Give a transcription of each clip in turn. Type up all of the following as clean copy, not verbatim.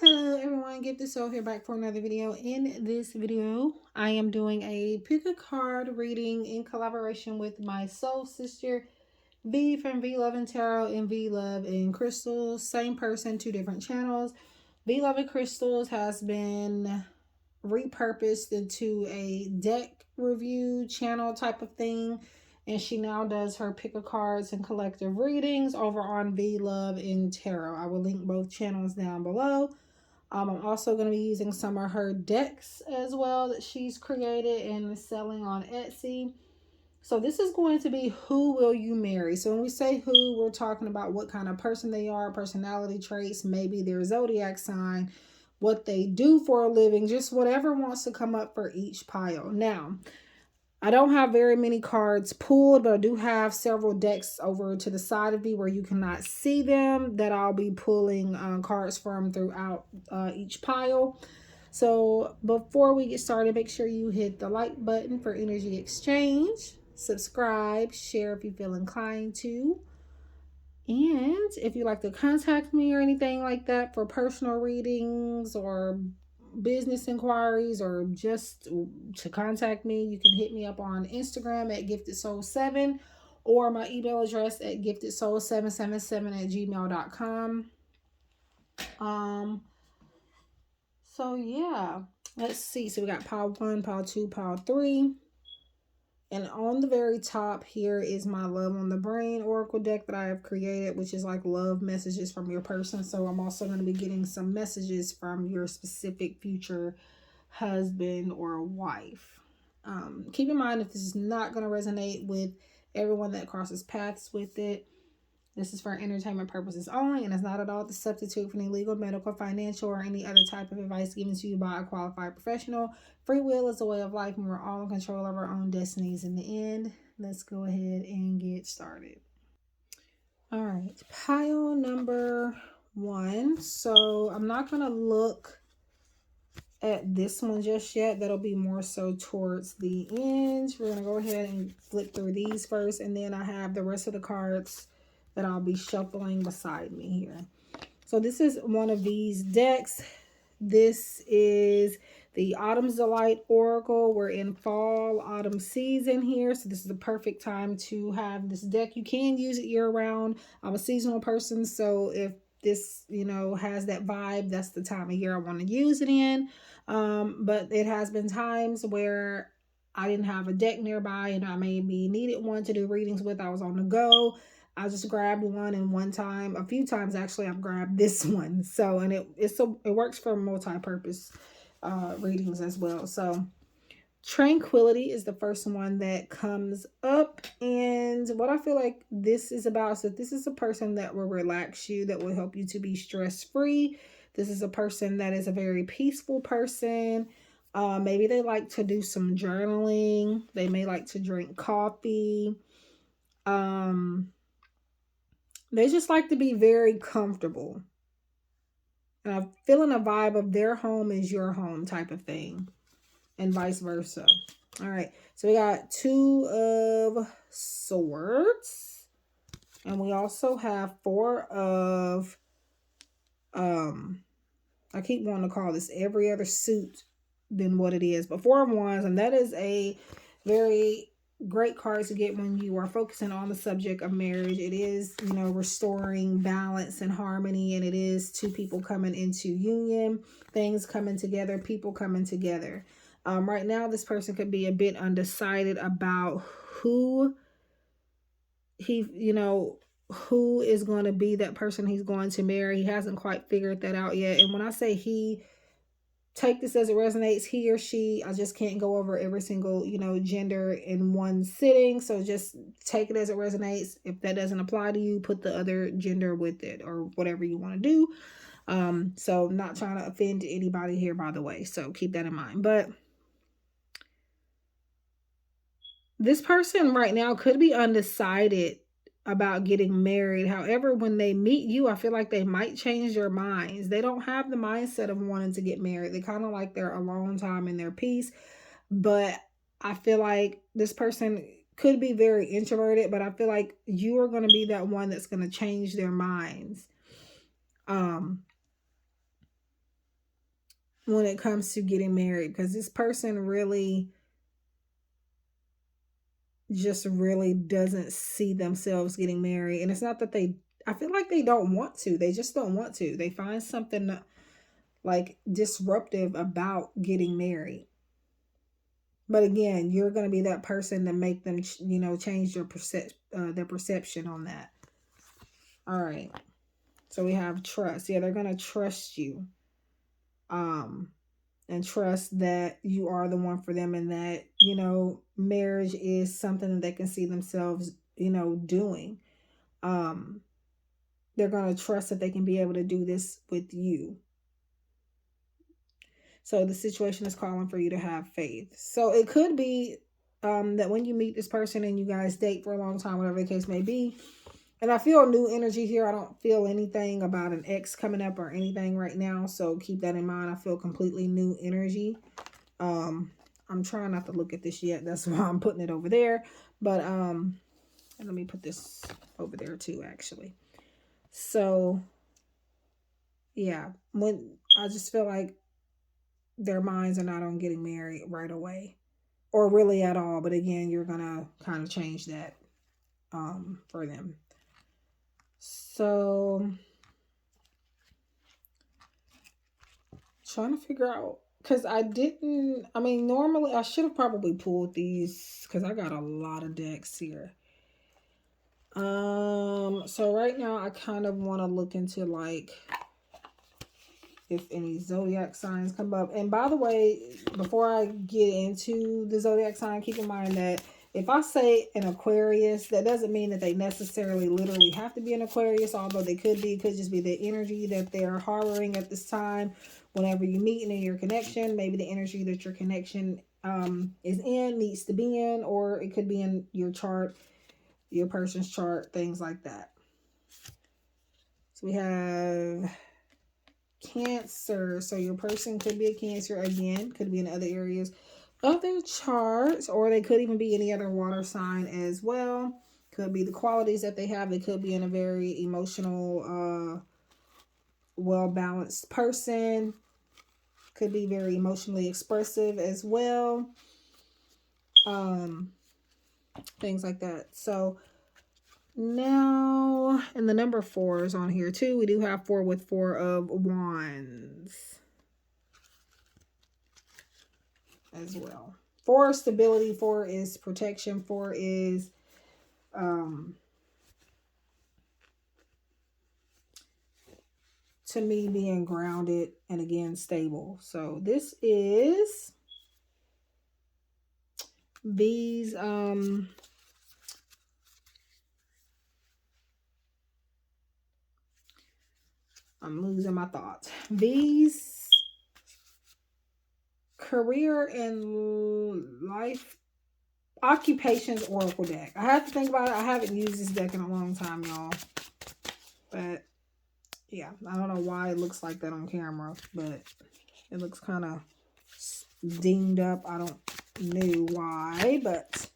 Hello everyone, Gift the Soul here back for another video. In this video, I am doing a pick a card reading in collaboration with my soul sister V from V Love and Tarot and V Love and Crystals. Same person, two different channels. V Love and Crystals has been repurposed into a deck review channel type of thing. And she now does her pick a cards and collective readings over on V Love and Tarot. I will link both channels down below. I'm also going to be using some of her decks as well that she's created and is selling on Etsy. So this is going to be Who Will You Marry? So when we say who, we're talking about what kind of person they are, personality traits, maybe their zodiac sign, what they do for a living, just whatever wants to come up for each pile. Now, I don't have very many cards pulled, but I do have several decks over to the side of me where you cannot see them that I'll be pulling cards from throughout each pile. So before we get started, make sure you hit the like button for energy exchange, subscribe, share if you feel inclined to. And if you'd like to contact me or anything like that for personal readings or business inquiries or just to contact me, you can hit me up on Instagram at giftedsoul7 or my email address at giftedsoul777@gmail.com. So yeah, let's see. So we got pile 1, pile 2, pile 3. And on the very top here is my Love on the Brain Oracle deck that I have created, which is like love messages from your person. So I'm also going to be getting some messages from your specific future husband or wife. Keep in mind, if this is not going to resonate with everyone that crosses paths with it, this is for entertainment purposes only and is not at all the substitute for any legal, medical, financial, or any other type of advice given to you by a qualified professional. Free will is a way of life and we're all in control of our own destinies in the end. Let's go ahead and get started. All right, pile number 1. So I'm not going to look at this one just yet. That'll be more so towards the end. We're going to go ahead and flip through these first, and then I have the rest of the cards that I'll be shuffling beside me here. So this is one of these decks. This is the Autumn's Delight Oracle. We're in fall, autumn season here. So this is the perfect time to have this deck. You can use it year round. I'm a seasonal person. So if this, has that vibe, that's the time of year I want to use it in. But it has been times where I didn't have a deck nearby and I maybe needed one to do readings with. I was on the go. I just grabbed one, and a few times actually, I've grabbed this one. So, and it works for multi-purpose readings as well. So, Tranquility is the first one that comes up, and what I feel like this is about. So, this is a person that will relax you, that will help you to be stress-free. This is a person that is a very peaceful person. Maybe they like to do some journaling. They may like to drink coffee. They just like to be very comfortable. And I'm feeling a vibe of their home is your home type of thing. And vice versa. All right. So we got 2 of Swords. And we also have 4 of, I keep wanting to call this every other suit than what it is. But 4 of Wands. And that is a very great cards to get when you are focusing on the subject of marriage. It is, restoring balance and harmony, and it is 2 people coming into union, things coming together, people coming together. Right now, this person could be a bit undecided about who who is going to be that person he's going to marry. He hasn't quite figured that out yet. And when I say he, take this as it resonates, he or she, I just can't go over every single, gender in one sitting. So just take it as it resonates. If that doesn't apply to you, put the other gender with it or whatever you want to do. So not trying to offend anybody here, by the way. So keep that in mind. But this person right now could be undecided about getting married. However, when they meet you, I feel like they might change their minds. They don't have the mindset of wanting to get married. They kind of like their alone time and their peace. But I feel like this person could be very introverted, but I feel like you are going to be that one that's going to change their minds. when it comes to getting married, because this person really just really doesn't see themselves getting married. And it's not that I feel like they don't want to. They just don't want to. They find something like disruptive about getting married. But again, you're going to be that person to make them, change their perception on that. All right. So we have trust. Yeah, they're going to trust you. And trust that you are the one for them, and that, marriage is something that they can see themselves, doing. They're going to trust that they can be able to do this with you. So the situation is calling for you to have faith. So it could be that when you meet this person and you guys date for a long time, whatever the case may be, and I feel new energy here. I don't feel anything about an ex coming up or anything right now. So keep that in mind. I feel completely new energy. I'm trying not to look at this yet. That's why I'm putting it over there. But and let me put this over there too, actually. So yeah, when I just feel like their minds are not on getting married right away, or really at all. But again, you're gonna kind of change that for them. So trying to figure out, because normally I should have probably pulled these because I got a lot of decks here. So right now I kind of want to look into like if any zodiac signs come up. And by the way, before I get into the zodiac sign, keep in mind that if I say an Aquarius, that doesn't mean that they necessarily literally have to be an Aquarius, although they could be. It could just be the energy that they're harboring at this time. Whenever you meet in your connection, maybe the energy that your connection is in, needs to be in, or it could be in your chart, your person's chart, things like that. So we have Cancer. So your person could be a Cancer again, could be in other areas of their charts, or they could even be any other water sign as well. Could be the qualities that they have. They could be in a very emotional, well-balanced person. Could be very emotionally expressive as well. Things like that. So now, and the number 4 is on here too. We do have 4 with 4 of Wands as well. 4 is stability, 4 is protection, 4 is to me being grounded and again stable. So this is these I'm losing my thoughts. These career and life occupations oracle deck. I have to think about it. I haven't used this deck in a long time, y'all. But yeah, I don't know why it looks like that on camera, but it looks kind of dinged up. I don't know why, but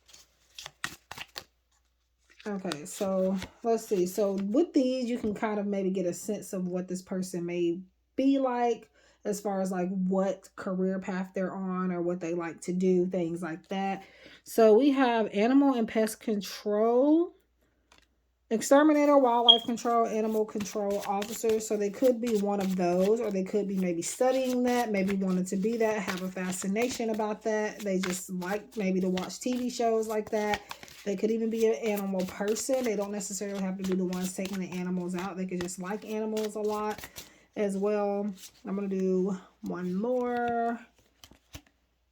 okay, so let's see. So with these, you can kind of maybe get a sense of what this person may be like, as far as like what career path they're on or what they like to do, things like that. So we have animal and pest control, exterminator, wildlife control, animal control officers. So they could be one of those, or they could be maybe studying that, maybe wanted to be that, have a fascination about that. They just like maybe to watch TV shows like that. They could even be an animal person. They don't necessarily have to be the ones taking the animals out. They could just like animals a lot as well. I'm going to do one more.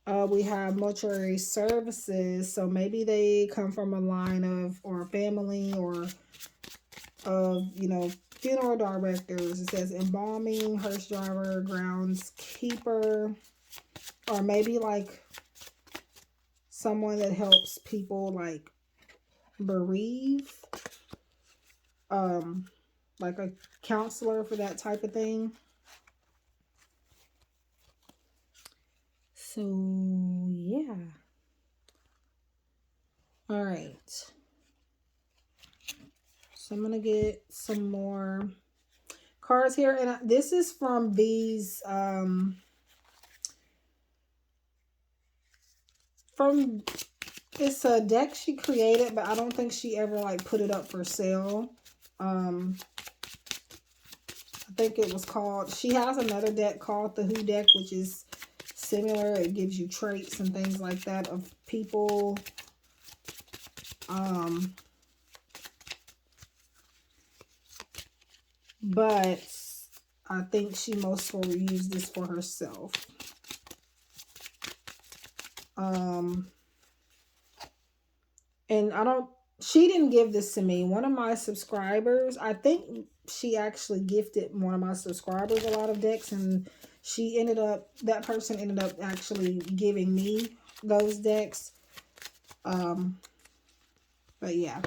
We have mortuary services. So maybe they come from a line of, or a family, or of, funeral directors. It says embalming, hearse driver, groundskeeper, or maybe like someone that helps people like bereave, like a counselor for that type of thing. So yeah. All right. So I'm gonna get some more cards here, and this is from these from, it's a deck she created, but I don't think she ever like put it up for sale. I think it was called, she has another deck called the Who deck, which is similar. It gives you traits and things like that of people. But I think she most will use this for herself. And she didn't give this to me. One of my subscribers, I think she actually gifted one of my subscribers a lot of decks, and that person ended up actually giving me those decks. But yeah,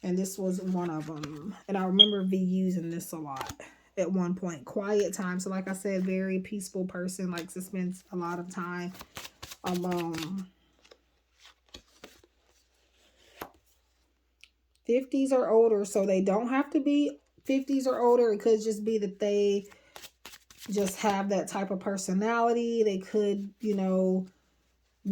and this was one of them. And I remember V using this a lot at one point. Quiet time. So like I said, very peaceful person, likes to spend a lot of time alone. 50s or older, so they don't have to be 50s or older. It could just be that they just have that type of personality. They could, you know,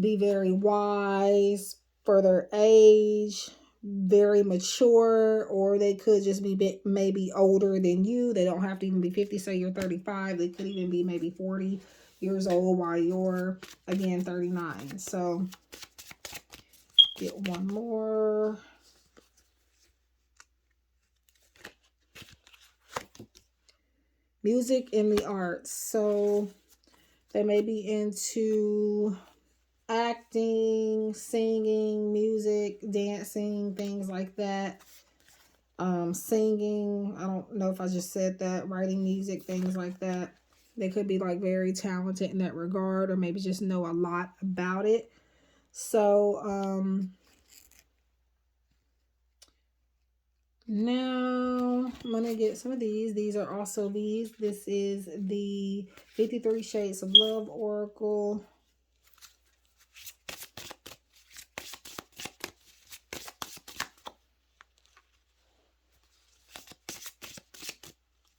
be very wise for their age, very mature, or they could just be maybe older than you. They don't have to even be 50. Say you're 35. They could even be maybe 40 years old while you're, again, 39. So get one more. Music and the arts. So they may be into acting, singing, music, dancing, things like that. Singing, I don't know if I just said that, writing music, things like that. They could be like very talented in that regard, or maybe just know a lot about it. So, now I'm going to get some of these. These are also these. This is the 53 Shades of Love Oracle.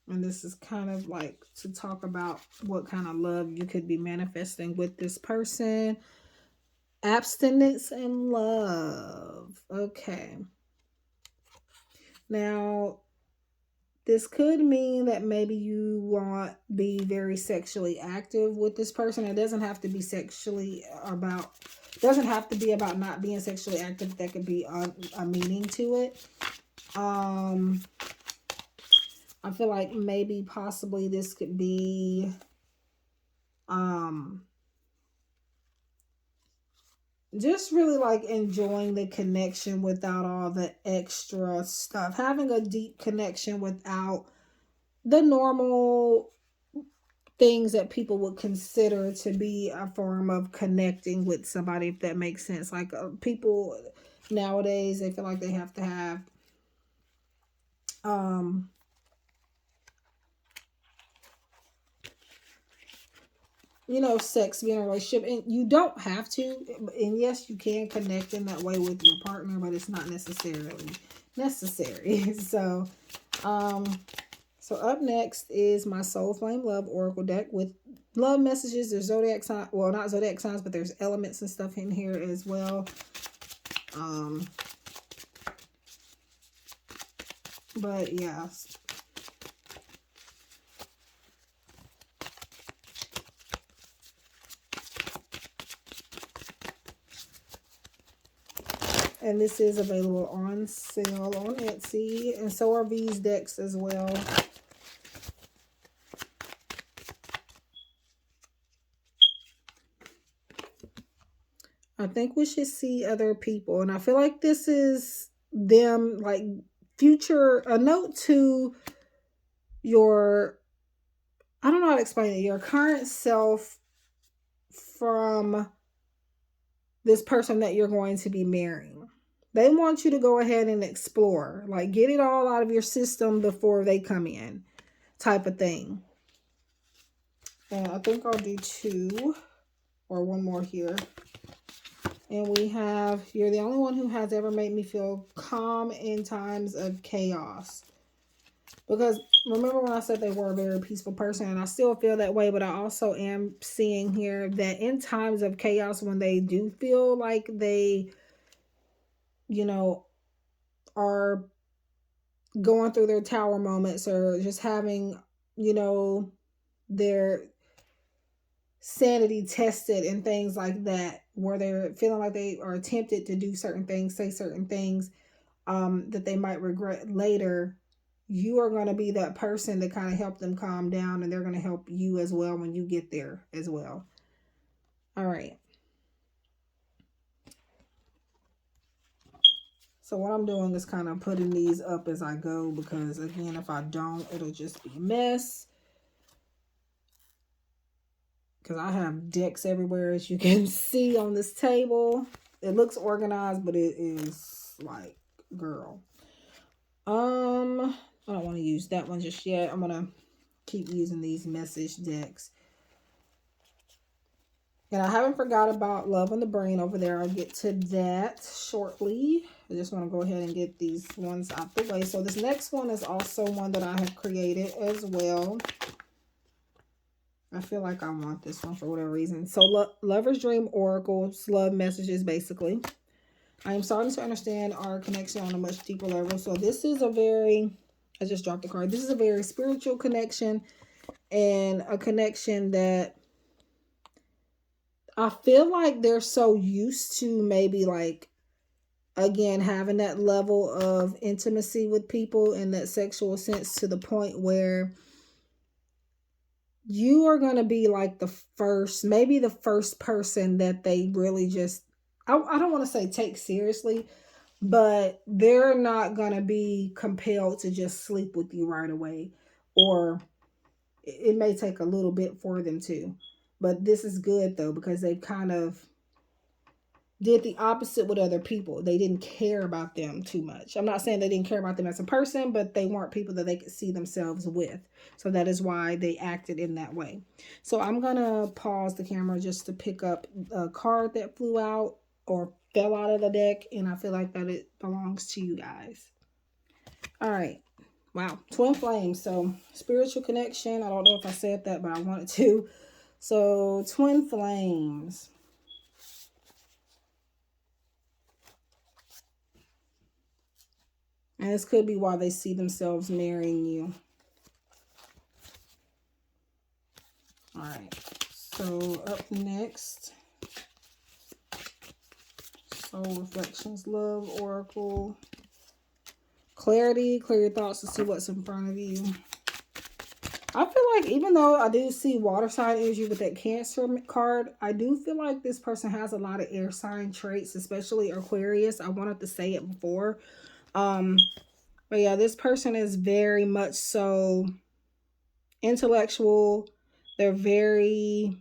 And this is kind of like to talk about what kind of love you could be manifesting with this person. Abstinence and love. Okay. Now, this could mean that maybe you want to be very sexually active with this person. It doesn't have to be doesn't have to be about not being sexually active. That could be a meaning to it. I feel like maybe possibly this could be just really like enjoying the connection without all the extra stuff. Having a deep connection without the normal things that people would consider to be a form of connecting with somebody, if that makes sense. Like people nowadays, they feel like they have to have you know, sex, being in a relationship, and you don't have to, and yes, you can connect in that way with your partner, but it's not necessarily necessary. So up next is my Soul Flame Love Oracle deck with love messages. There's zodiac signs, well, not zodiac signs, but there's elements and stuff in here as well. But yeah. And this is available on sale on Etsy. And so are these decks as well. I think we should see other people. And I feel like this is them, like a note to your, I don't know how to explain it, your current self from this person that you're going to be marrying. They want you to go ahead and explore. Like, get it all out of your system before they come in, type of thing. And I think I'll do two or one more here. And we have, you're the only one who has ever made me feel calm in times of chaos. Because remember when I said they were a very peaceful person, and I still feel that way, but I also am seeing here that in times of chaos, when they do feel like they, you know, are going through their tower moments or just having, you know, their sanity tested and things like that, where they're feeling like they are tempted to do certain things, say certain things, that they might regret later, you are going to be that person to kind of help them calm down, and they're going to help you as well when you get there as well. All right. So what I'm doing is kind of putting these up as I go, because again, if I don't, it'll just be a mess. Because I have decks everywhere, as you can see on this table. It looks organized, but it is like, girl. I don't want to use that one just yet. I'm gonna keep using these message decks. And I haven't forgot about Love on the Brain over there. I'll get to that shortly. I just want to go ahead and get these ones out the way. So this next one is also one that I have created as well. I feel like I want this one for whatever reason. So Lover's Dream Oracles, love messages basically. I am starting to understand our connection on a much deeper level. So this is a very, I just dropped the card. This is a very spiritual connection, and a connection that I feel like they're so used to, maybe like, again, having that level of intimacy with people in that sexual sense, to the point where you are going to be like the first, maybe the first person that they really just, I don't want to say take seriously, but they're not going to be compelled to just sleep with you right away. Or it may take a little bit for them to. But this is good though, because they've kind of did the opposite with other people. They didn't care about them too much. I'm not saying they didn't care about them as a person, but they weren't people that they could see themselves with. So that is why they acted in that way. So I'm going to pause the camera just to pick up a card that flew out or fell out of the deck, and I feel like that it belongs to you guys. All right. Wow. Twin flames. So spiritual connection. I don't know if I said that, but I wanted to. So twin flames. And this could be why they see themselves marrying you. All right. So up next, Soul Reflections, Love Oracle. Clarity. Clear your thoughts to see what's in front of you. I feel like, even though I do see water sign energy with that Cancer card, I do feel like this person has a lot of air sign traits, especially Aquarius. I wanted to say it before. But yeah, this person is very much so intellectual. They're very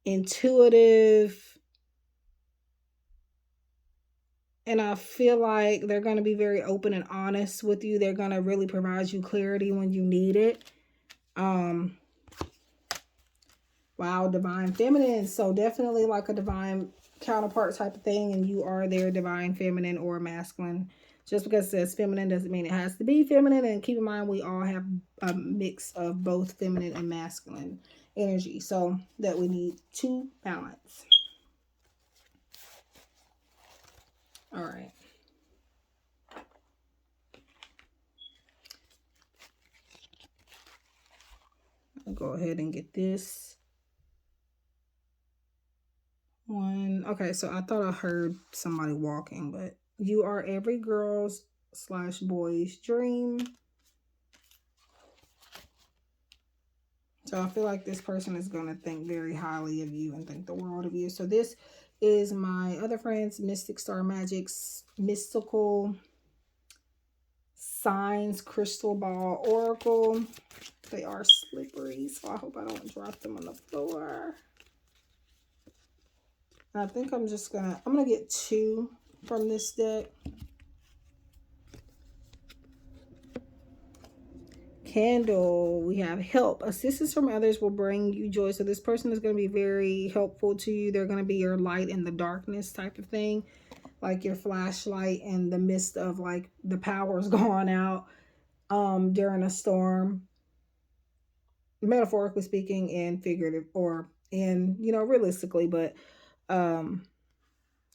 intuitive. And I feel like they're going to be very open and honest with you. They're going to really provide you clarity when you need it. Wow, divine feminine. So definitely like a divine counterpart type of thing, and you are their divine feminine or masculine. Just because it says feminine doesn't mean it has to be feminine. And keep in mind, we all have a mix of both feminine and masculine energy, so that we need to balance. All right. I'll go ahead and get this one. Okay, so I thought I heard somebody walking, but you are every girl's / boy's dream. So I feel like this person is going to think very highly of you and think the world of you. So this is my other friends, Mystic Star Magic's Mystical Signs Crystal Ball Oracle. They are slippery, so I hope I don't drop them on the floor. I think I'm gonna get 2 from this deck. Candle, we have help. Assistance from others will bring you joy. So this person is going to be very helpful to you. They're going to be your light in the darkness type of thing, like your flashlight in the midst of like the power's gone out. during a storm, metaphorically speaking and figurative, or in, realistically. But um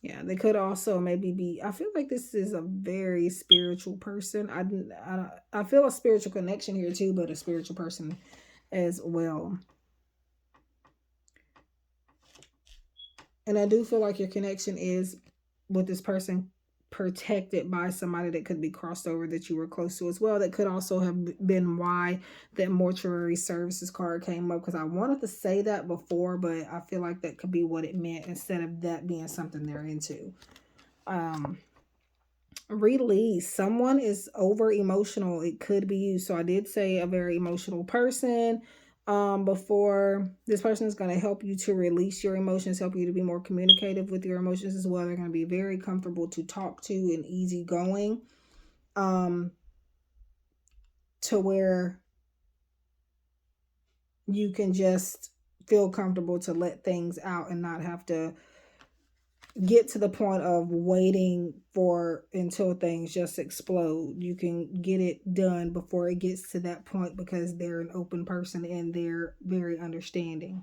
yeah, they could also maybe be, I feel like this is a very spiritual person. I feel a spiritual connection here too, but a spiritual person as well. And I do feel like your connection is with this person protected by somebody that could be crossed over that you were close to as well. That could also have been why that mortuary services card came up, because I wanted to say that before, but I feel like that could be what it meant instead of that being something they're into. Um, Release. Someone is over emotional. It could be you. So I did say a very emotional person. Before, this person is going to help you to release your emotions, help you to be more communicative with your emotions as well. They're going to be very comfortable to talk to and easygoing. Um, to where you can just feel comfortable to let things out and not have to get to the point of waiting for until things just explode. You can get it done before it gets to that point because they're an open person and they're very understanding.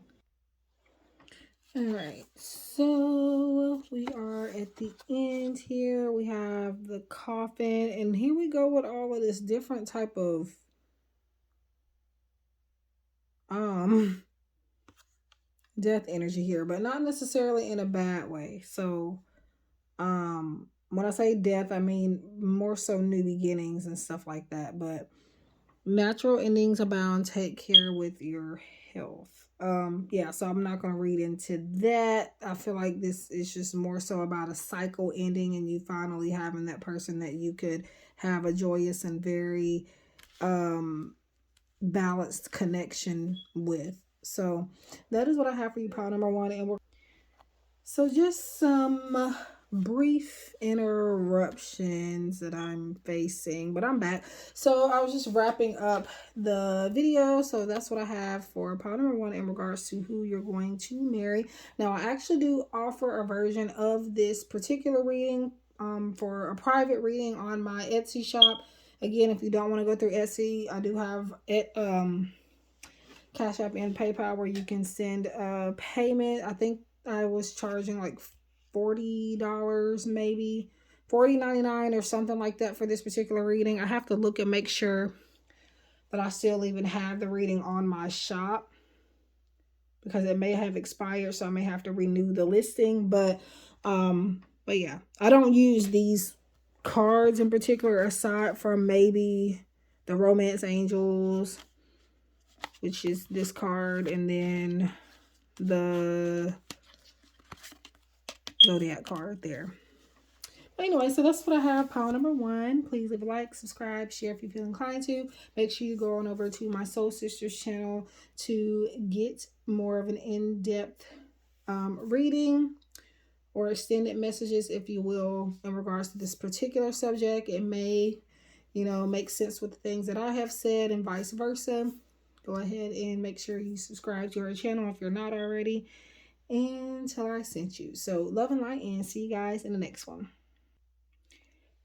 All right, so we are at the end here. We have the coffin, and here we go with all of this different type of um death energy here, but not necessarily in a bad way. So when I say death, I mean more so new beginnings and stuff like that. But natural endings abound. Take care with your health. Yeah, so I'm not going to read into that. I feel like this is just more so about a cycle ending and you finally having that person that you could have a joyous and very balanced connection with. So that is what I have for you, pile number one. And we're so just some brief interruptions that I'm facing, but I'm back. So I was just wrapping up the video. So that's what I have for part number one in regards to who you're going to marry. Now I actually do offer a version of this particular reading for a private reading on my Etsy shop. Again, if you don't want to go through Etsy, I do have it Cash App and PayPal where you can send a payment. I think I was charging like $40 maybe, $40.99 or something like that for this particular reading. I have to look and make sure that I still even have the reading on my shop because it may have expired, so I may have to renew the listing. But yeah, I don't use these cards in particular aside from maybe the Romance Angels, which is this card, and then the Zodiac card there. But anyway, so that's what I have. Pile number one. Please leave a like, subscribe, share if you feel inclined to. Make sure you go on over to my Soul Sisters channel to get more of an in-depth reading or extended messages, if you will, in regards to this particular subject. It may, make sense with the things that I have said and vice versa. Go ahead and make sure you subscribe to our channel if you're not already. And tell her I sent you. So love and light, and see you guys in the next one.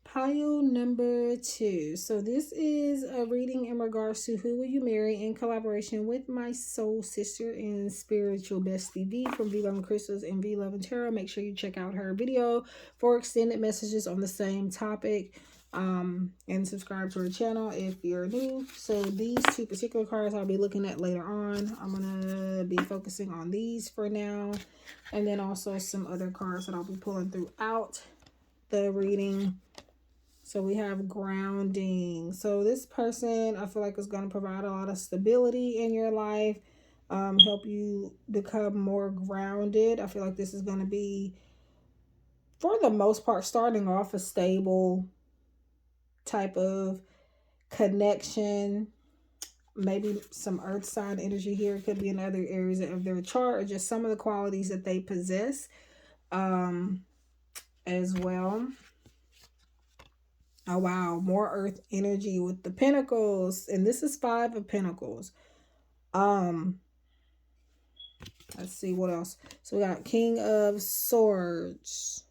Pile number two. So this is a reading in regards to who will you marry in collaboration with my soul sister and spiritual bestie V from V Love and Crystals and V Love and Tarot. Make sure you check out her video for extended messages on the same topic. And subscribe to her channel if you're new. So these two particular cards I'll be looking at later on. I'm gonna be focusing on these for now, and then also some other cards that I'll be pulling throughout the reading. So we have grounding. So this person I feel like is going to provide a lot of stability in your life, help you become more grounded. I feel like this is going to be, for the most part, starting off a stable type of connection. Maybe some earth sign energy here. It could be in other areas of their chart or just some of the qualities that they possess as well. Oh wow, more earth energy with the pentacles, and this is 5 of Pentacles. Let's see what else. So we got King of Swords.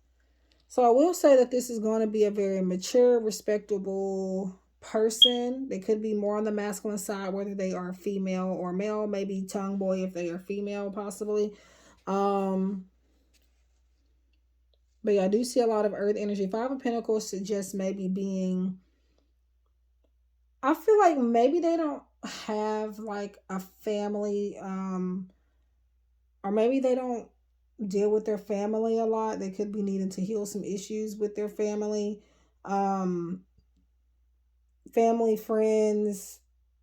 So I will say that this is going to be a very mature, respectable person, they could be more on the masculine side, whether they are female or male, maybe tomboy if they are female, possibly. But yeah, I do see a lot of earth energy. Five of Pentacles suggests maybe being, I feel like maybe they don't have like a family, or maybe they don't deal with their family a lot. They could be needing to heal some issues with their family. Um, family, friends.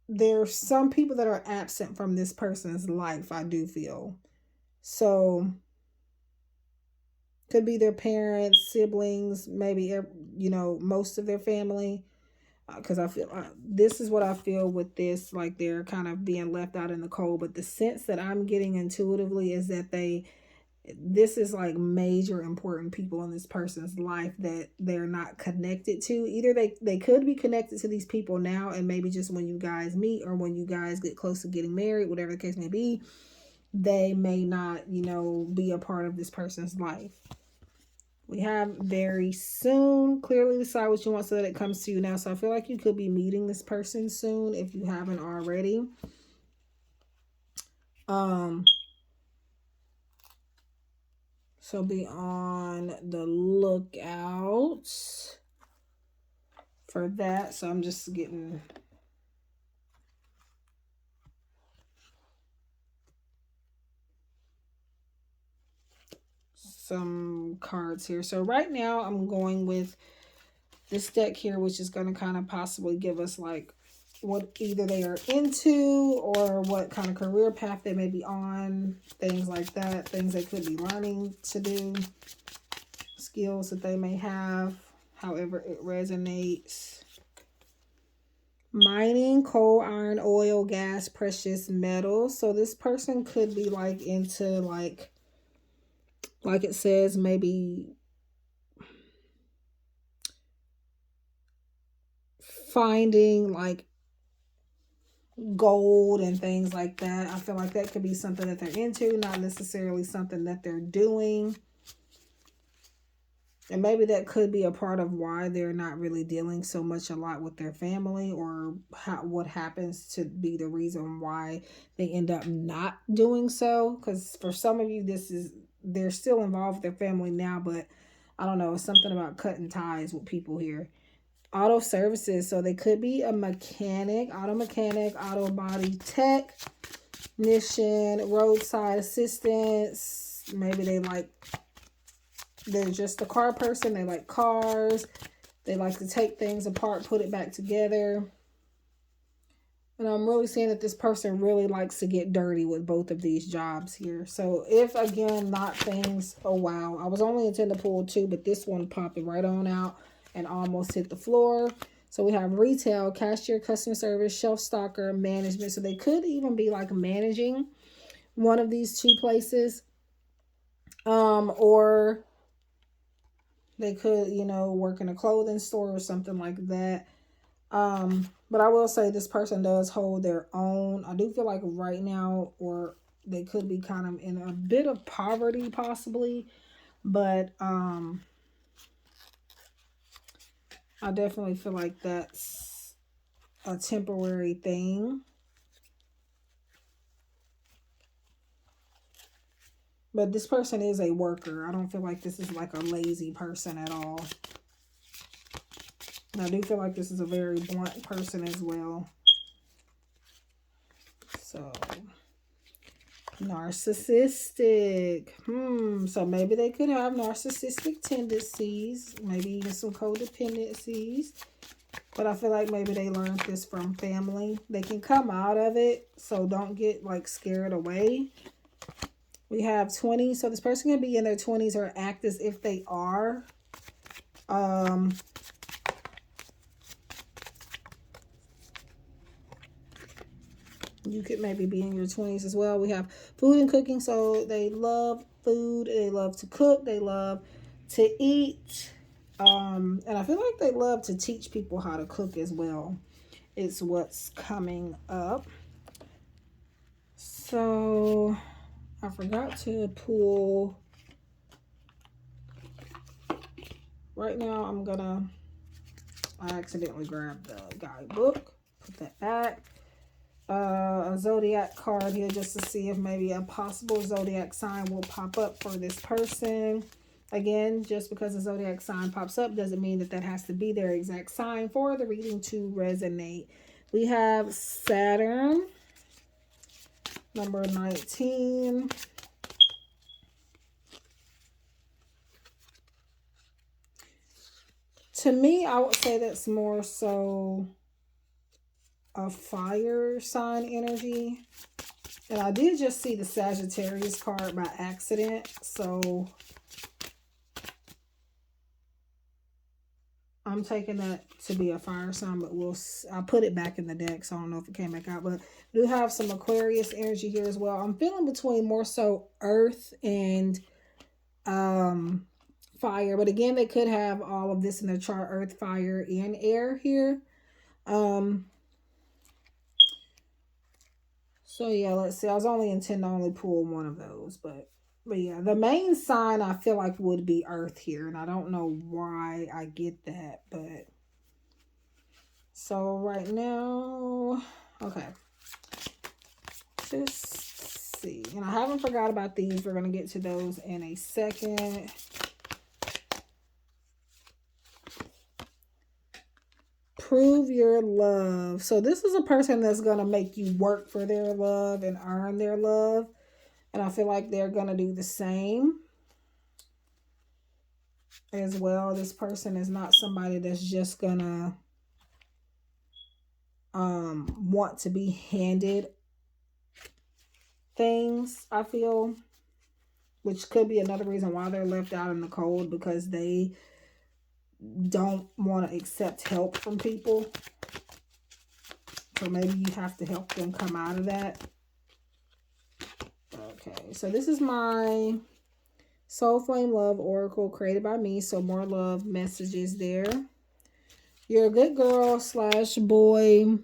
There's some people that are absent from this person's life, I do feel. So, could be their parents, siblings, maybe, most of their family. Because I feel this is what I feel with this, like they're kind of being left out in the cold. But the sense that I'm getting intuitively is that this is like major important people in this person's life that they're not connected to. Either they could be connected to these people now, and maybe just when you guys meet or when you guys get close to getting married, whatever the case may be, they may not, be a part of this person's life. We have very soon. Clearly decide what you want so that it comes to you now. So I feel like you could be meeting this person soon if you haven't already. So be on the lookout for that. So I'm just getting some cards here. So right now I'm going with this deck here, which is going to kind of possibly give us like what either they are into or what kind of career path they may be on, things like that, things they could be learning to do, skills that they may have, however it resonates. Mining, coal, iron, oil, gas, precious metals. So this person could be like into like it says, maybe finding like gold and things like that. I feel like that could be something that they're into, not necessarily something that they're doing. And maybe that could be a part of why they're not really dealing so much a lot with their family, or what happens to be the reason why they end up not doing so. Because for some of you, they're still involved with their family now, but I don't know, it's something about cutting ties with people here. Auto services, so they could be a mechanic, auto mechanic, auto body technician, roadside assistance. Maybe they're just a car person. They like cars. They like to take things apart, put it back together. And I'm really seeing that this person really likes to get dirty with both of these jobs here. So if, again, not things, oh wow, I was only intending to pull two, but this one popped right on out and almost hit the floor. So we have retail, cashier, customer service, shelf stocker, management. So they could even be like managing one of these two places. Or they could, work in a clothing store or something like that. But I will say this person does hold their own. I do feel like right now, or they could be kind of in a bit of poverty possibly, but I definitely feel like that's a temporary thing. But this person is a worker. I don't feel like this is like a lazy person at all. And I do feel like this is a very blunt person as well. So, narcissistic. So maybe they could have narcissistic tendencies, maybe even some codependencies. But I feel like maybe they learned this from family. They can come out of it, so don't get like scared away. We have 20. So this person can be in their 20s or act as if they are. You could maybe be in your 20s as well. We have food and cooking. So they love food. They love to cook. They love to eat. And I feel like they love to teach people how to cook as well. It's what's coming up. So I forgot to pull. Right now I'm gonna I accidentally grabbed the guidebook. Put that back. A zodiac card here just to see if maybe a possible zodiac sign will pop up for this person. Again, just because a zodiac sign pops up doesn't mean that that has to be their exact sign for the reading to resonate. We have Saturn, number 19. To me, I would say that's more so a fire sign energy. And I did just see the Sagittarius card by accident, so I'm taking that to be a fire sign, but I'll put it back in the deck, so I don't know if it came back out. But I do have some Aquarius energy here as well. I'm feeling between more so earth and fire, but again, they could have all of this in their chart: earth, fire, and air here. So yeah, let's see. I was only intending to only pull one of those, but yeah, the main sign I feel like would be Earth here, and I don't know why I get that, but so right now, okay. Just see, and I haven't forgot about these. We're gonna get to those in a second. Prove your love. So this is a person that's gonna make you work for their love and earn their love. And I feel like they're going to do the same as well. This person is not somebody that's just going to want to be handed things, I feel. Which could be another reason why they're left out in the cold, because they don't want to accept help from people. So maybe you have to help them come out of that. Okay, so this is my Soul Flame Love Oracle created by me. So more love messages there. You're a good girl / boy,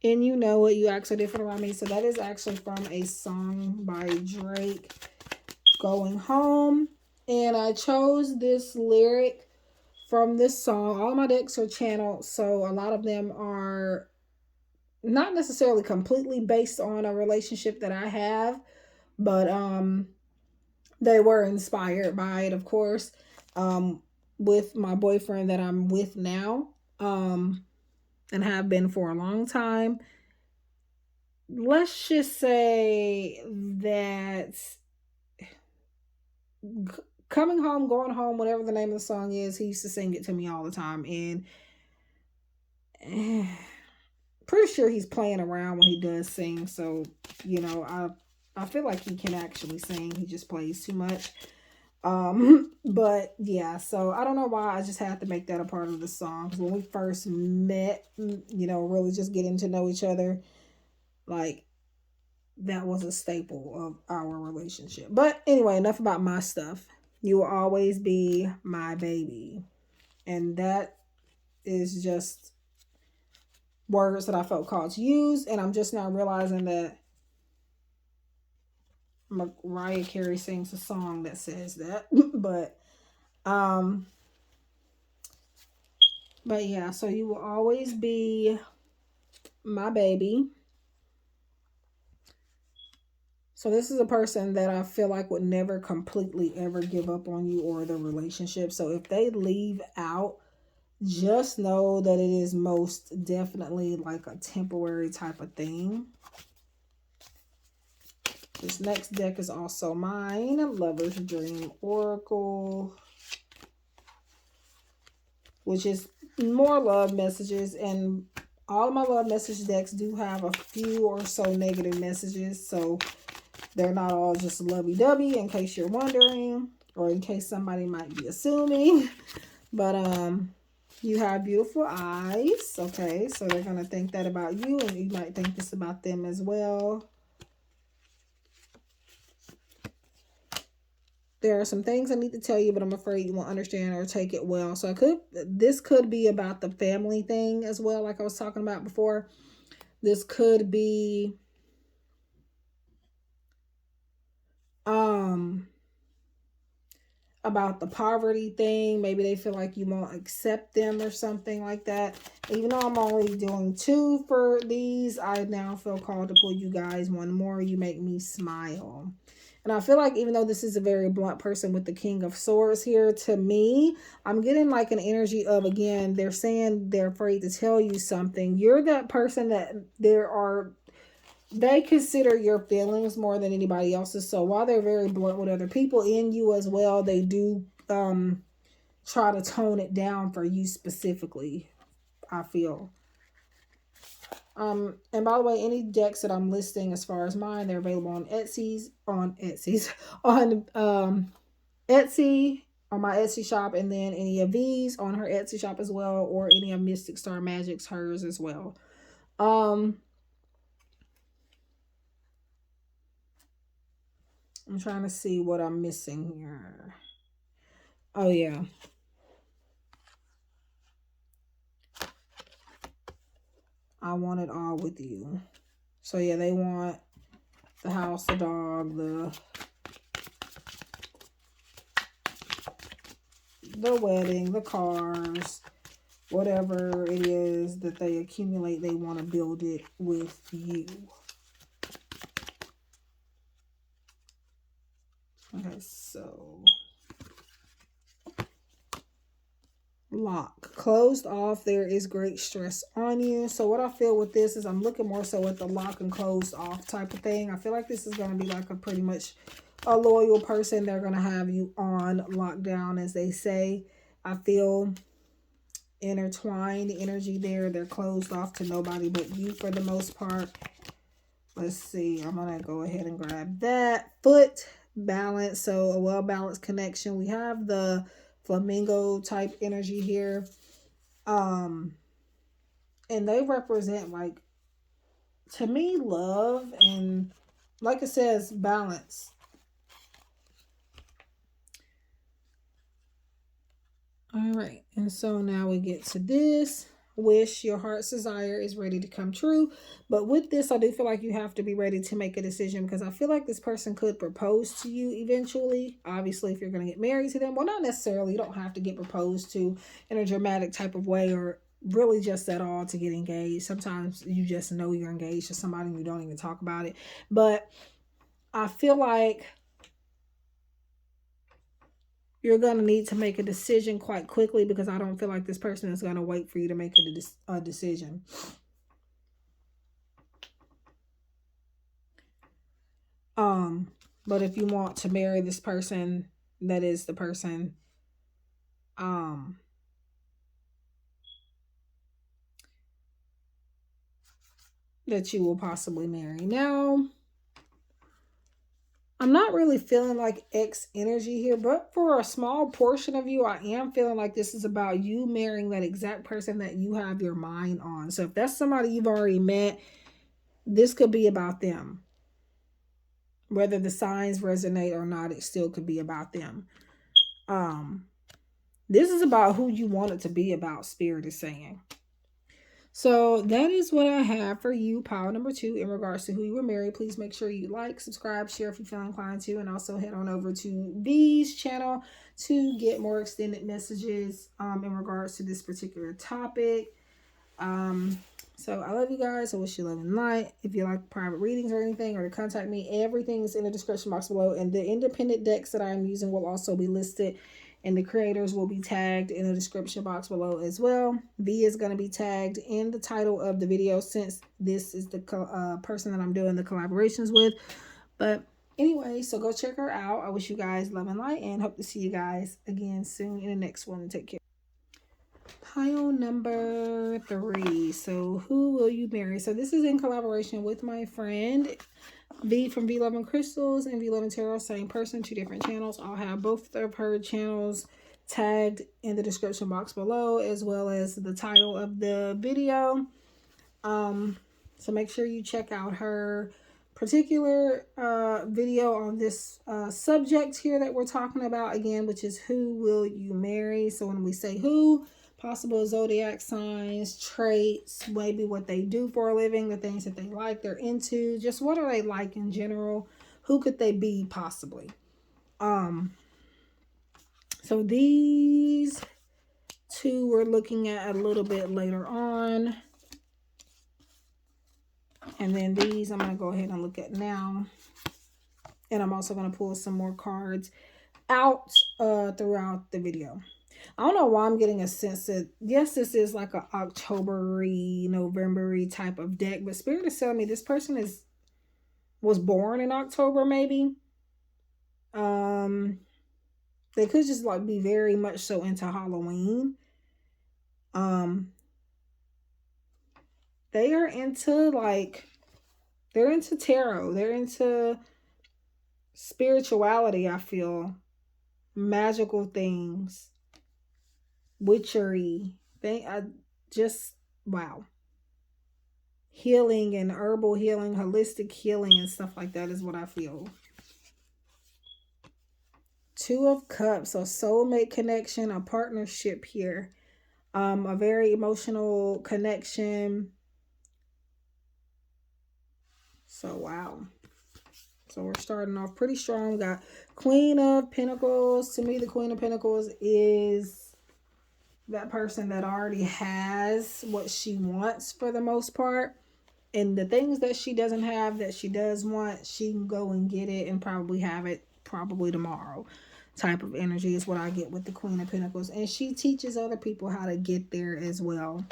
and you know it. You act so different around me. So that is actually from a song by Drake, Going Home. And I chose this lyric from this song. All my decks are channeled, so a lot of them are not necessarily completely based on a relationship that I have, but they were inspired by it, of course, with my boyfriend that I'm with now, and have been for a long time. Let's just say that coming home, going home, whatever the name of the song is, he used to sing it to me all the time. And pretty sure he's playing around when he does sing. So, you know, I feel like he can actually sing. He just plays too much. But yeah, so I don't know why I just had to make that a part of the song. When we first met, you know, really just getting to know each other, like that was a staple of our relationship. But anyway, enough about my stuff. You will always be my baby. And that is just words that I felt called to use. And I'm just now realizing that Mariah Carey sings a song that says that. But yeah, so you will always be my baby. So this is a person that I feel like would never completely ever give up on you or the relationship. So if they leave out, just know that it is most definitely like a temporary type of thing. This next deck is also mine, Lover's Dream Oracle, which is more love messages. And all of my love message decks do have a few or so negative messages. So they're not all just lovey-dovey, in case you're wondering, or in case somebody might be assuming. But you have beautiful eyes. Okay, so they're going to think that about you, and you might think this about them as well. There are some things I need to tell you, but I'm afraid you won't understand or take it well. So this could be about the family thing as well, like I was talking about before. This could be about the poverty thing. Maybe they feel like you won't accept them or something like that. Even though I'm only doing 2 for these, I now feel called to pull you guys one more. You make me smile. And I feel like even though this is a very blunt person with the King of Swords here, to me, I'm getting like an energy of, again, they're saying they're afraid to tell you something. You're that person that they consider your feelings more than anybody else's. So while they're very blunt with other people, in you as well, they do try to tone it down for you specifically, I feel. And by the way, any decks that I'm listing as far as mine, they're available on Etsy, on Etsy, on my Etsy shop, and then any of these on her Etsy shop as well, or any of Mystic Star Magic's, hers as well. I'm trying to see what I'm missing here. Oh yeah. I want it all with you. So yeah, they want the house, the dog, the wedding, the cars, whatever it is that they accumulate, they want to build it with you. Okay, so lock, closed off. There is great stress on you. So what I feel with this is I'm looking more so at the lock and closed off type of thing. I feel like this is going to be like a pretty much a loyal person. They're going to have you on lockdown, as they say. I feel intertwined energy there. They're closed off to nobody but you for the most part. Let's see. I'm going to go ahead and grab that. Foot balance. So a well-balanced connection. We have the flamingo type energy here. And they represent, like, to me, love and, like it says, balance. All right. And so now we get to this. Wish, your heart's desire is ready to come true. But with this, I do feel like you have to be ready to make a decision, because I feel like this person could propose to you eventually. Obviously, if you're going to get married to them, well, not necessarily. You don't have to get proposed to in a dramatic type of way, or really just at all to get engaged. Sometimes you just know you're engaged to somebody and you don't even talk about it. But I feel like you're going to need to make a decision quite quickly, because I don't feel like this person is going to wait for you to make a decision. But if you want to marry this person, that is the person that you will possibly marry. Now, I'm not really feeling like X energy here, but for a small portion of you, I am feeling like this is about you marrying that exact person that you have your mind on. So if that's somebody you've already met, this could be about them. Whether the signs resonate or not, it still could be about them. This is about who you want it to be about, Spirit is saying. So that is what I have for you, pile number 2, in regards to who you were married. Please make sure you like, subscribe, share if you feel inclined to, and also head on over to V's channel to get more extended messages in regards to this particular topic. So I love you guys. I wish you love and light. If you like private readings or anything, or to contact me, everything is in the description box below. And the independent decks that I'm using will also be listed, and the creators will be tagged in the description box below as well. V is going to be tagged in the title of the video, since this is the person that I'm doing the collaborations with. But anyway, so go check her out. I wish you guys love and light, and hope to see you guys again soon in the next one. Take care. Pile number 3. So who will you marry? So this is in collaboration with my friend V from V Loving Crystals and V Loving Tarot. Same person, 2 different channels. I'll have both of her channels tagged in the description box below, as well as the title of the video. So make sure you check out her particular video on this subject here that we're talking about again, which is who will you marry. So when we say who, possible zodiac signs, traits, maybe what they do for a living, the things that they like, they're into, just what are they like in general, who could they be possibly. So these two we're looking at a little bit later on. And then these I'm going to go ahead and look at now. And I'm also going to pull some more cards out throughout the video. I don't know why I'm getting a sense that, yes, this is like a October-y, November-y type of deck, but Spirit is telling me this person was born in October, maybe. They could just like be very much so into Halloween. They are into they're into tarot. They're into spirituality, I feel. Magical things. Witchery. Wow. Healing and herbal healing, holistic healing and stuff like that is what I feel. Two of Cups, a soulmate connection, a partnership here. A very emotional connection. So, wow. So, we're starting off pretty strong. We got Queen of Pentacles. To me, the Queen of Pentacles is that person that already has what she wants for the most part. And the things that she doesn't have that she does want, she can go and get it and probably have it probably tomorrow. Type of energy is what I get with the Queen of Pentacles. And she teaches other people how to get there as well.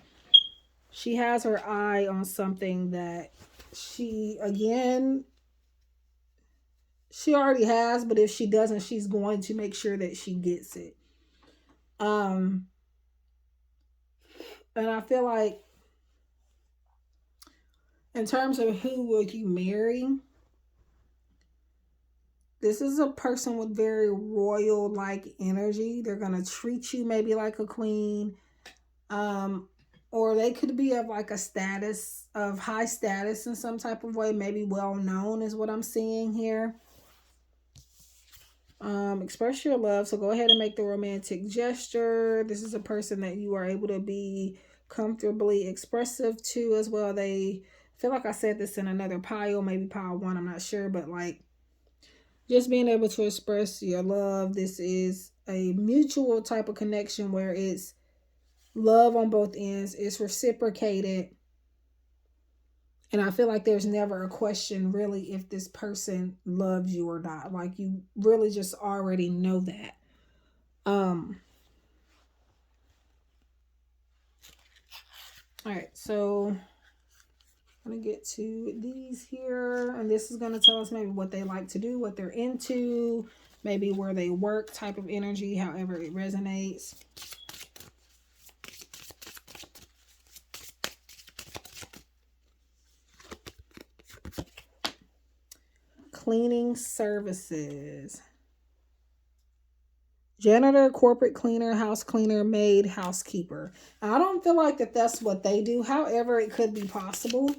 She has her eye on something that she already has, but if she doesn't, she's going to make sure that she gets it. And I feel like in terms of who would you marry, this is a person with very royal-like energy. They're going to treat you maybe like a queen. Or they could be of like a status, of high status in some type of way. Maybe well-known is what I'm seeing here. Express your love. So go ahead and make the romantic gesture. This is a person that you are able to be comfortably expressive to as well. They feel like I said this in another pile, maybe pile 1, I'm not sure, but like just being able to express your love. This is a mutual type of connection where it's love on both ends. It's reciprocated. And I feel like there's never a question really if this person loves you or not. Like you really just already know that. All right, so I'm going to get to these here. And this is going to tell us maybe what they like to do, what they're into, maybe where they work type of energy, however it resonates. Cleaning services. Janitor, corporate cleaner, house cleaner, maid, housekeeper. I don't feel like that's what they do. However, it could be possible.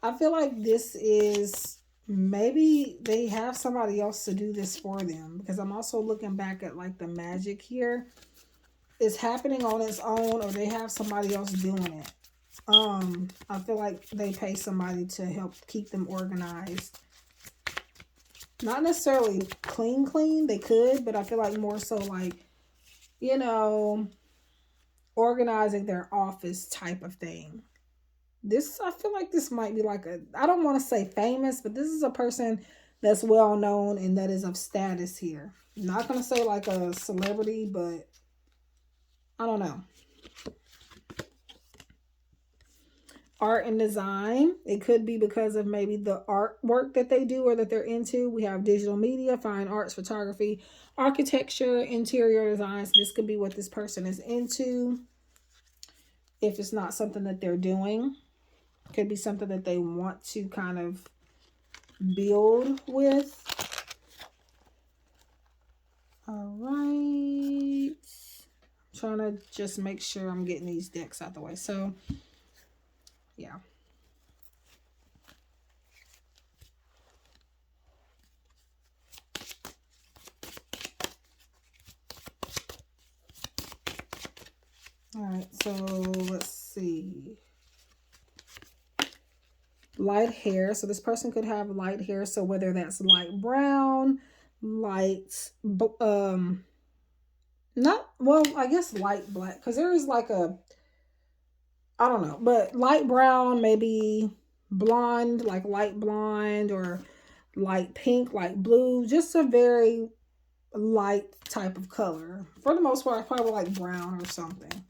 I feel like this is maybe they have somebody else to do this for them. Because I'm also looking back at like the magic here. It's happening on its own or they have somebody else doing it. I feel like they pay somebody to help keep them organized. Not necessarily clean, they could, but I feel like more so like, you know, organizing their office type of thing. I feel like this might be like I don't want to say famous, but this is a person that's well known and that is of status here. I'm not going to say like a celebrity, but I don't know. Art and design. It could be because of maybe the artwork that they do or that they're into. We have digital media, fine arts, photography, architecture, interior designs. This could be what this person is into. If it's not something that they're doing, it could be something that they want to kind of build with. All right. I'm trying to just make sure I'm getting these decks out the way. So, yeah. All right, so let's see. Light hair. So this person could have light hair. So whether that's light brown, light, not, well, I guess light black, because there is like a, I don't know, but light brown, maybe blonde, like light blonde, or light pink, light blue, just a very light type of color. For the most part, probably like brown or something.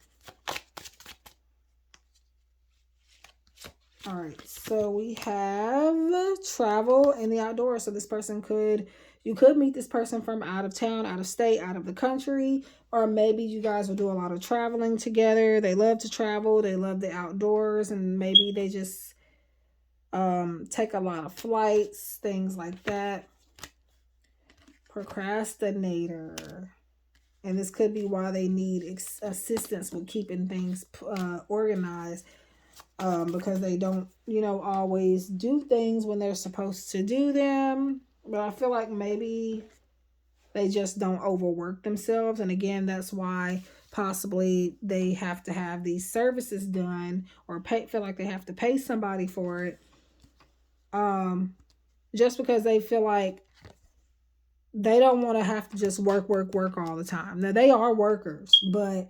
All right, so we have travel in the outdoors. So this person you could meet this person from out of town, out of state, out of the country, or maybe you guys will do a lot of traveling together. They love to travel, they love the outdoors, and maybe they just take a lot of flights, things like that. Procrastinator. And this could be why they need assistance with keeping things organized, because they don't, always do things when they're supposed to do them. But I feel like maybe they just don't overwork themselves. And again, that's why possibly they have to have these services done, or feel like they have to pay somebody for it. Just because they feel like they don't want to have to just work all the time. Now, they are workers, but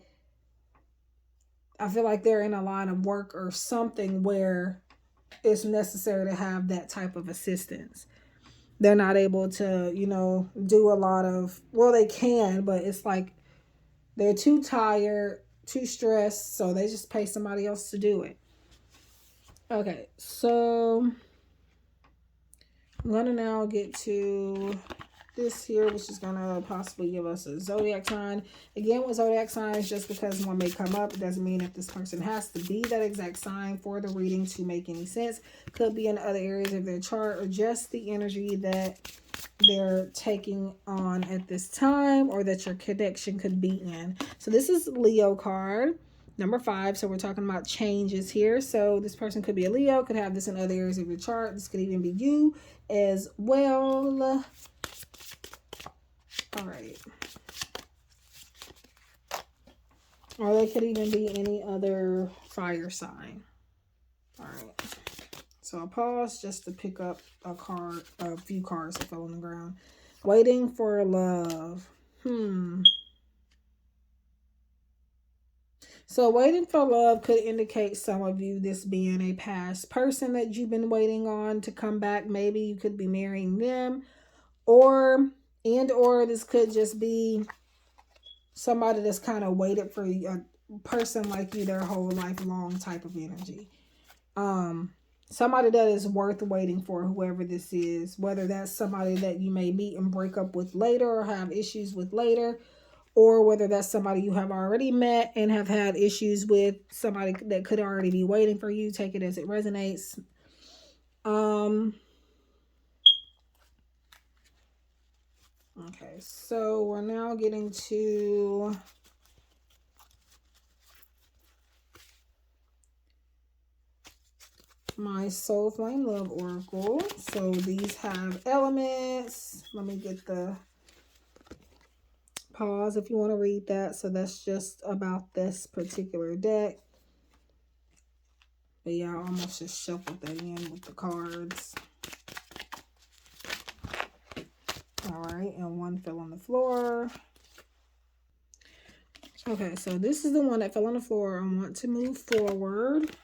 I feel like they're in a line of work or something where it's necessary to have that type of assistance. They're not able to, do a lot of, well, they can, but it's like they're too tired, too stressed, so they just pay somebody else to do it. Okay, so I'm going to now get to this here, which is going to possibly give us a zodiac sign. Again, with zodiac signs, just because one may come up, it doesn't mean that this person has to be that exact sign for the reading to make any sense. Could be in other areas of their chart, or just the energy that they're taking on at this time, or that your connection could be in. So this is Leo card number 5. So we're talking about changes here. So this person could be a Leo, could have this in other areas of your chart. This could even be you as well. All right. Or they could even be any other fire sign. All right. So I'll pause just to pick up a few cards that fell on the ground. Waiting for love. So waiting for love could indicate some of you this being a past person that you've been waiting on to come back. Maybe you could be marrying them, or this could just be somebody that's kind of waited for a person like you their whole life long type of energy. Somebody that is worth waiting for, whoever this is, whether that's somebody that you may meet and break up with later or have issues with later, or whether that's somebody you have already met and have had issues with, somebody that could already be waiting for you. Take it as it resonates. Okay, so we're now getting to my Soul Flame Love Oracle. So these have elements. Let me get the pause if you want to read that. So that's just about this particular deck. But yeah, I almost just shuffled that in with the cards. All right, and one fell on the floor. Okay, so this is the one that fell on the floor. I want to move forward.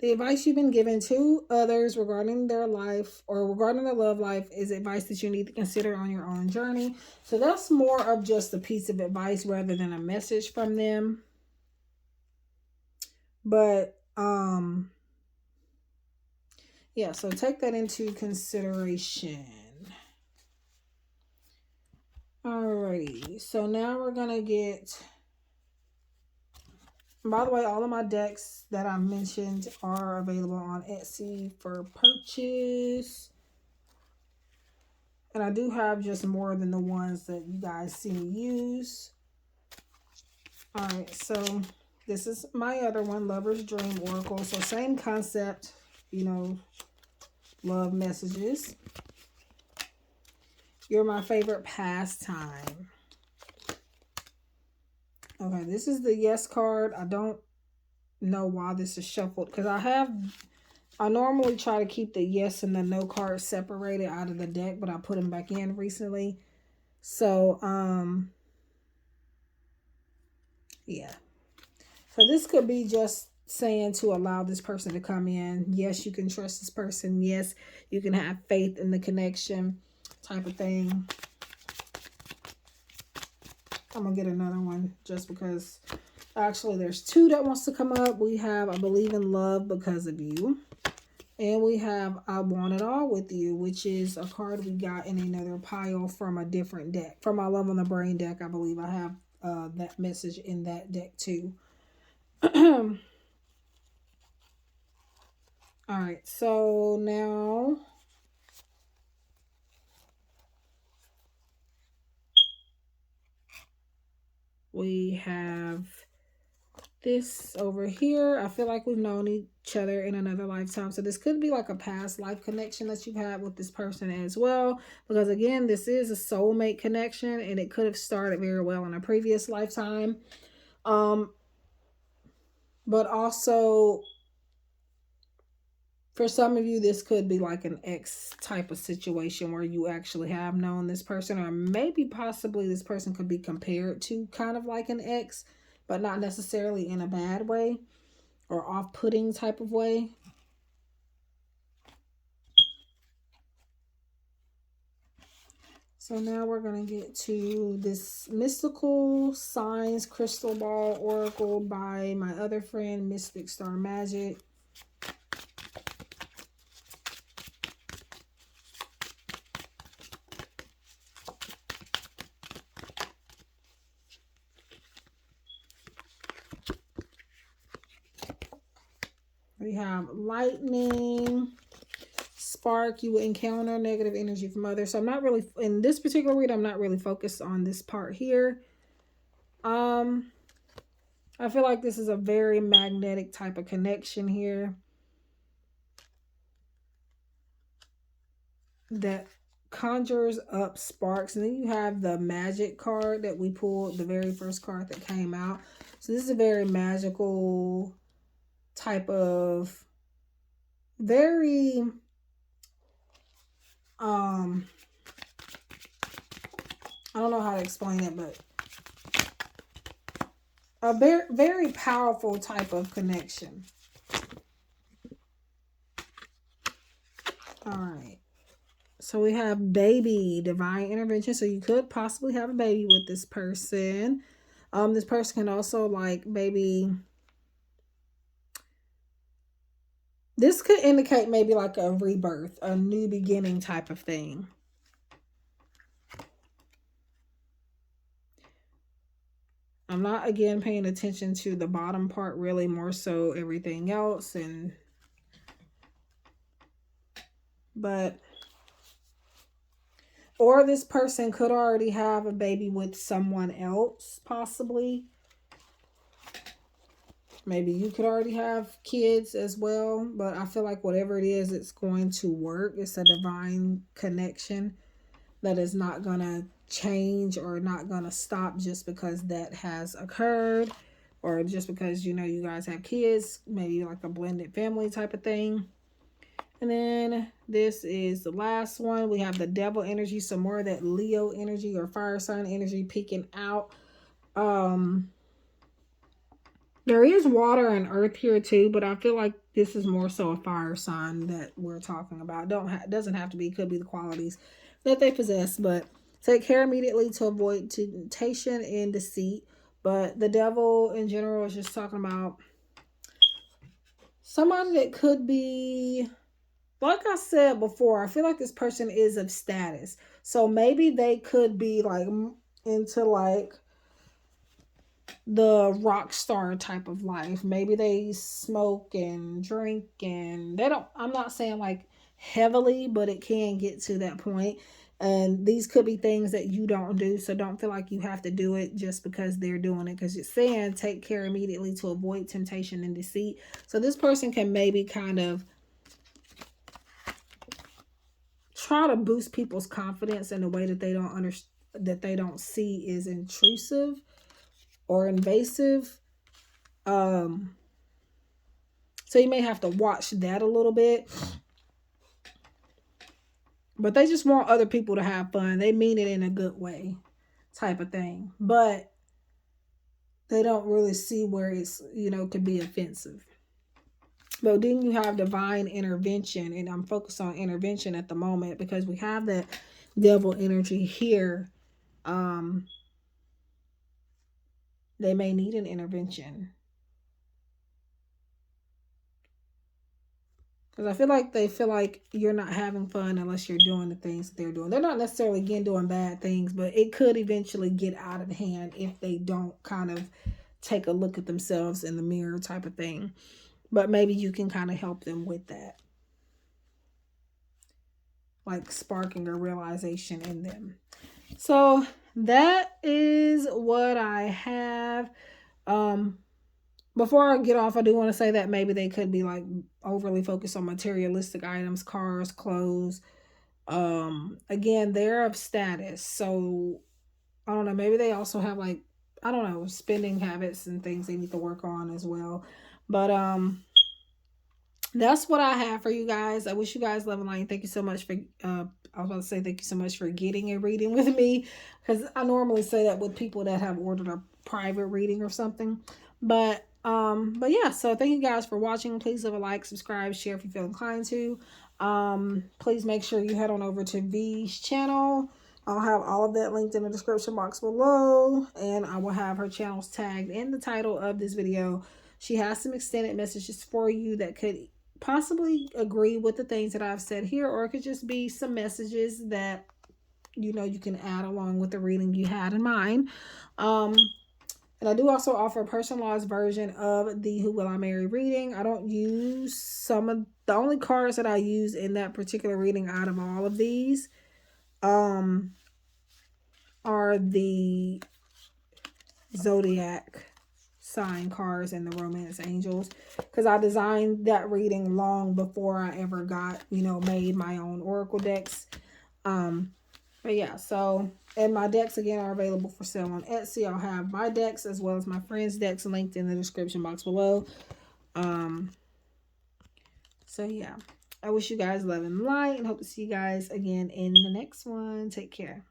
The advice you've been given to others regarding their life or regarding their love life is advice that you need to consider on your own journey. So that's more of just a piece of advice rather than a message from them. But, yeah, so take that into consideration. Alrighty, so now we're going to get... By the way, all of my decks that I mentioned are available on Etsy for purchase. And I do have just more than the ones that you guys see me use. Alright, so this is my other one, Lover's Dream Oracle. So same concept, love messages. You're my favorite pastime. Okay, this is the yes card. I don't know why this is shuffled, because I normally try to keep the yes and the no cards separated out of the deck, but I put them back in recently. So, Yeah. So this could be just saying to allow this person to come in. Yes, you can trust this person. Yes, you can have faith in the connection type of thing. I'm going to get another one just because actually there's two that wants to come up. We have I believe in love because of you. And we have I want it all with you, which is a card we got in another pile from a different deck. From my Love on the Brain deck, I believe I have that message in that deck too. All right, so now we have this over here. I feel like we've known each other in another lifetime. So this could be like a past life connection that you've had with this person as well. Because again, this is a soulmate connection and it could have started very well in a previous lifetime. But also for some of you, this could be like an ex type of situation where you actually have known this person, or maybe possibly this person could be compared to kind of like an ex, but not necessarily in a bad way or off-putting type of way. So now we're going to get to this Mystical Signs Crystal Ball Oracle by my other friend, Mystic Star Magic. We have lightning, spark. You will encounter negative energy from others. So I'm not really, in this particular read, I'm not really focused on this part here. I feel like this is a very magnetic type of connection here that conjures up sparks. And then you have the magic card that we pulled, the very first card that came out. So this is a very magical type of very I don't know how to explain it, but a very, very powerful type of connection. All right. So we have baby, divine intervention. So you could possibly have a baby with this person. This person can also like maybe, this could indicate maybe like a rebirth, a new beginning type of thing. I'm not again paying attention to the bottom part, really more so everything else. But or this person could already have a baby with someone else, possibly. Maybe you could already have kids as well. But I feel like whatever it is, it's going to work. It's a divine connection that is not going to change or not going to stop just because that has occurred. Or just because, you know, you guys have kids. Maybe like a blended family type of thing. And then this is the last one. We have the devil energy. Some more of that Leo energy or fire sign energy peeking out. There is water and earth here too, but I feel like this is more so a fire sign that we're talking about. Doesn't have to be. Could be the qualities that they possess. But take care immediately to avoid temptation and deceit. But the devil in general is just talking about somebody that could be, like I said before, I feel like this person is of status. So maybe they could be like into like the rock star type of life. Maybe they smoke and drink and they don't, I'm not saying like heavily, but it can get to that point. And these could be things that you don't do. So don't feel like you have to do it just because they're doing it. Because it's saying take care immediately to avoid temptation and deceit. So this person can maybe kind of try to boost people's confidence in a way that they don't understand, that they don't see is intrusive or invasive. So you may have to watch that a little bit. But they just want other people to have fun. They mean it in a good way type of thing. But they don't really see where it's, you know, could be offensive. But then you have divine intervention, and I'm focused on intervention at the moment because we have that devil energy here. Um, they may need an intervention. Because I feel like they feel like you're not having fun unless you're doing the things that they're doing. They're not necessarily, again, doing bad things, but it could eventually get out of hand if they don't kind of take a look at themselves in the mirror type of thing. But maybe you can kind of help them with that. Like sparking a realization in them. So that is what I have. Um, Before I get off, I do want to say that maybe they could be like overly focused on materialistic items, cars, clothes. Again, they're of status. So I don't know, maybe they also have like, I don't know, spending habits and things they need to work on as well. But that's what I have for you guys. I wish you guys love and light. Thank you so much for I was about to say thank you so much for getting a reading with me, because I normally say that with people that have ordered a private reading or something. But yeah, so thank you guys for watching. Please leave a like, subscribe, share if you feel inclined to. Please make sure you head on over to V's channel. I'll have all of that linked in the description box below, and I will have her channels tagged in the title of this video. She has some extended messages for you that could possibly agree with the things that I've said here, or it could just be some messages that, you know, you can add along with the reading you had in mind. And I do also offer a personalized version of the Who Will I Marry reading. I don't use some of the only cards that I use in that particular reading out of all of these are the Zodiac sign cards and the Romance Angels, because I designed that reading long before I ever got, you know, made my own oracle decks. But yeah, so, and my decks again are available for sale on Etsy. I'll have my decks as well as my friends' decks linked in the description box below. So yeah, I wish you guys love and light, and hope to see you guys again in the next one. Take care.